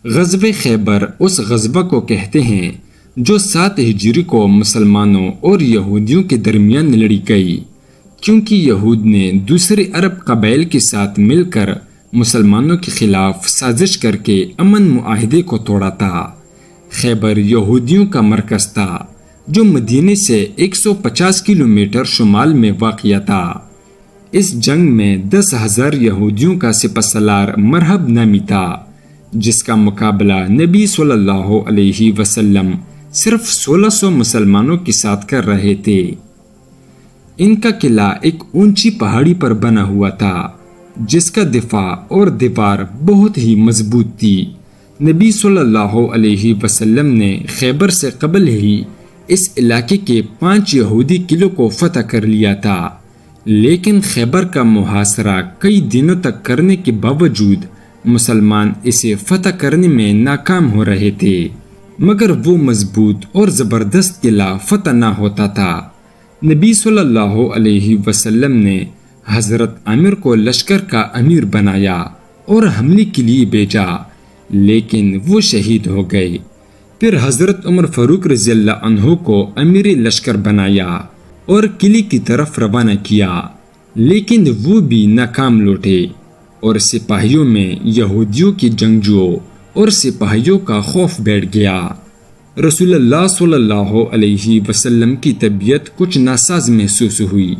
غزوہ خیبر اس غزوہ کو کہتے ہیں جو 7 ہجری کو مسلمانوں اور یہودیوں کے درمیان لڑی گئی، کیونکہ یہود نے دوسرے عرب قبائل کے ساتھ مل کر مسلمانوں کے خلاف سازش کر کے امن معاہدے کو توڑا تھا۔ خیبر یہودیوں کا مرکز تھا جو مدینے سے 150 کلومیٹر شمال میں واقع تھا۔ اس جنگ میں 10,000 یہودیوں کا سپہ سالار مرحب نامی تھا، جس کا مقابلہ نبی صلی اللہ علیہ وسلم صرف 1600 مسلمانوں کے ساتھ کر رہے تھے۔ ان کا قلعہ ایک اونچی پہاڑی پر بنا ہوا تھا جس کا دفاع اور دیوار بہت ہی مضبوط تھی۔ نبی صلی اللہ علیہ وسلم نے خیبر سے قبل ہی اس علاقے کے 5 یہودی قلعوں کو فتح کر لیا تھا، لیکن خیبر کا محاصرہ کئی دنوں تک کرنے کے باوجود مسلمان اسے فتح کرنے میں ناکام ہو رہے تھے، مگر وہ مضبوط اور زبردست قلعہ فتح نہ ہوتا تھا۔ نبی صلی اللہ علیہ وسلم نے حضرت عامر کو لشکر کا امیر بنایا اور حملے کے لیے بھیجا، لیکن وہ شہید ہو گئے۔ پھر حضرت عمر فاروق رضی اللہ عنہ کو امیر لشکر بنایا اور قلعے کی طرف روانہ کیا، لیکن وہ بھی ناکام لوٹے اور سپاہیوں میں یہودیوں کی جنگجوؤں اور سپاہیوں کا خوف بیٹھ گیا۔ رسول اللہ صلی اللہ علیہ وسلم کی طبیعت کچھ ناساز محسوس ہوئی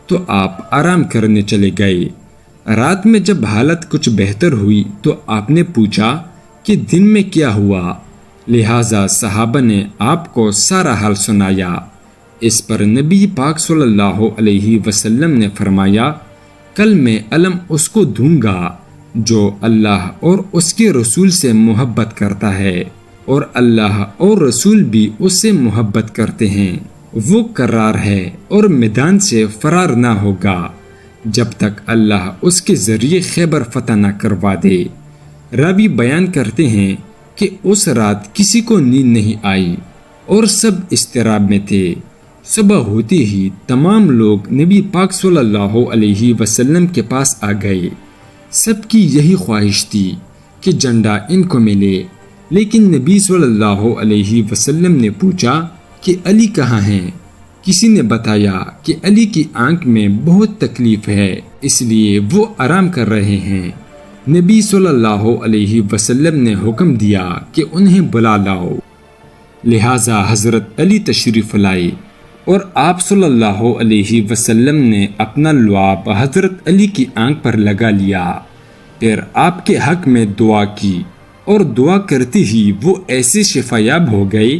تو آپ آرام کرنے چلے گئے۔ رات میں جب حالت کچھ بہتر ہوئی تو آپ نے پوچھا کہ دن میں کیا ہوا، لہٰذا صحابہ نے آپ کو سارا حال سنایا۔ اس پر نبی پاک صلی اللہ علیہ وسلم نے فرمایا، کل میں علم اس کو دوں گا جو اللہ اور اس کے رسول سے محبت کرتا ہے، اور اللہ اور رسول بھی اس سے محبت کرتے ہیں۔ وہ قرار ہے اور میدان سے فرار نہ ہوگا جب تک اللہ اس کے ذریعے خیبر فتح نہ کروا دے۔ راوی بیان کرتے ہیں کہ اس رات کسی کو نیند نہیں آئی اور سب اضطراب میں تھے۔ صبح ہوتے ہی تمام لوگ نبی پاک صلی اللہ علیہ وسلم کے پاس آ گئے۔ سب کی یہی خواہش تھی کہ جھنڈا ان کو ملے، لیکن نبی صلی اللہ علیہ وسلم نے پوچھا کہ علی کہاں ہیں؟ کسی نے بتایا کہ علی کی آنکھ میں بہت تکلیف ہے، اس لیے وہ آرام کر رہے ہیں۔ نبی صلی اللہ علیہ وسلم نے حکم دیا کہ انہیں بلا لاؤ، لہٰذا حضرت علی تشریف لائے اور آپ صلی اللہ علیہ وسلم نے اپنا لعاب حضرت علی کی آنکھ پر لگا لیا، پھر آپ کے حق میں دعا کی اور دعا کرتے ہی وہ ایسے شفایاب ہو گئے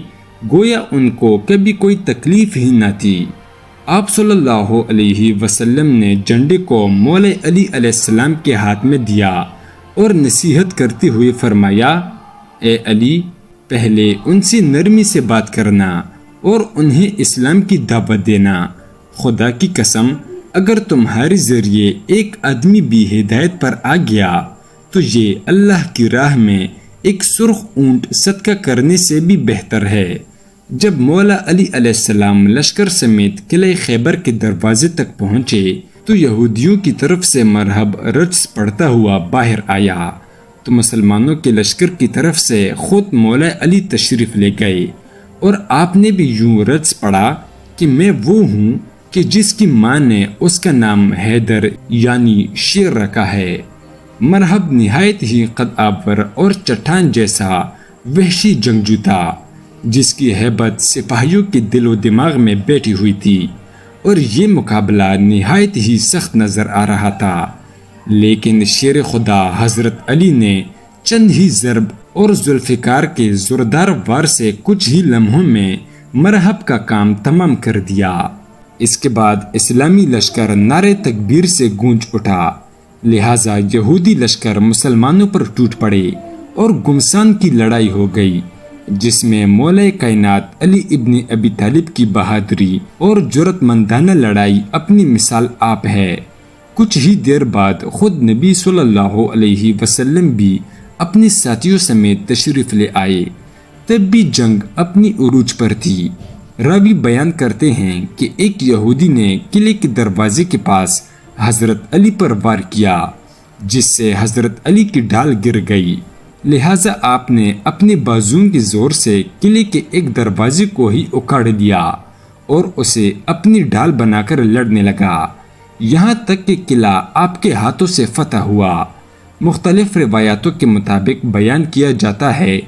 گویا ان کو کبھی کوئی تکلیف ہی نہ تھی۔ آپ صلی اللہ علیہ وسلم نے جھنڈے کو مولا علی علیہ السلام کے ہاتھ میں دیا اور نصیحت کرتے ہوئے فرمایا، اے علی، پہلے ان سے نرمی سے بات کرنا اور انہیں اسلام کی دعوت دینا۔ خدا کی قسم، اگر تمہارے ذریعے ایک آدمی بھی ہدایت پر آ گیا تو یہ اللہ کی راہ میں ایک سرخ اونٹ صدقہ کرنے سے بھی بہتر ہے۔ جب مولا علی علیہ السلام لشکر سمیت قلعہ خیبر کے دروازے تک پہنچے تو یہودیوں کی طرف سے مرحب رجز پڑھتا ہوا باہر آیا تو مسلمانوں کے لشکر کی طرف سے خود مولا علی تشریف لے گئے اور آپ نے بھی یوں رجز پڑھا کہ میں وہ ہوں کہ جس کی ماں نے اس کا نام حیدر یعنی شیر رکھا ہے۔ مرحب نہایت ہی قد آور اور چٹان جیسا وحشی جنگجو تھا جس کی ہیبت سپاہیوں کے دل و دماغ میں بیٹھی ہوئی تھی، اور یہ مقابلہ نہایت ہی سخت نظر آ رہا تھا، لیکن شیر خدا حضرت علی نے چند ہی ضرب اور ذوالفقار کے زوردار وار سے کچھ ہی لمحوں میں مرحب کا کام تمام کر دیا۔ اس کے بعد اسلامی لشکر نعرے تکبیر سے گونج اٹھا، لہٰذا یہودی لشکر مسلمانوں پر ٹوٹ پڑے اور گمسان کی لڑائی ہو گئی، جس میں مولا کائنات علی ابن ابی طالب کی بہادری اور جرأت مندانہ لڑائی اپنی مثال آپ ہے۔ کچھ ہی دیر بعد خود نبی صلی اللہ علیہ وسلم بھی اپنے ساتھیوں سمیت تشریف لے آئے۔ تب بھی جنگ اپنی عروج پر تھی۔ راوی بیان کرتے ہیں کہ ایک یہودی نے قلعے کے دروازے کے پاس حضرت علی پر وار کیا، جس سے حضرت علی کی ڈھال گر گئی، لہٰذا آپ نے اپنے بازوؤں کے زور سے قلعے کے ایک دروازے کو ہی اکھاڑ دیا اور اسے اپنی ڈھال بنا کر لڑنے لگا، یہاں تک کہ قلعہ آپ کے ہاتھوں سے فتح ہوا۔ مختلف روایاتوں کے مطابق بیان کیا جاتا ہے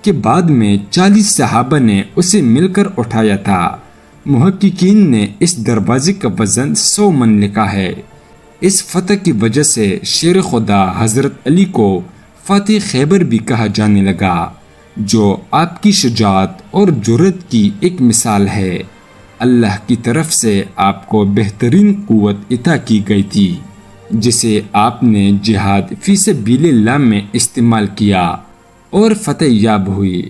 کہ بعد میں 40 صحابہ نے اسے مل کر اٹھایا تھا۔ محققین نے اس دروازے کا وزن 100 من لکھا ہے۔ اس فتح کی وجہ سے شیر خدا حضرت علی کو فاتح خیبر بھی کہا جانے لگا، جو آپ کی شجاعت اور جرأت کی ایک مثال ہے۔ اللہ کی طرف سے آپ کو بہترین قوت عطا کی گئی تھی، جسے آپ نے جہاد فی سبیل اللہ میں استعمال کیا اور فتح یاب ہوئی۔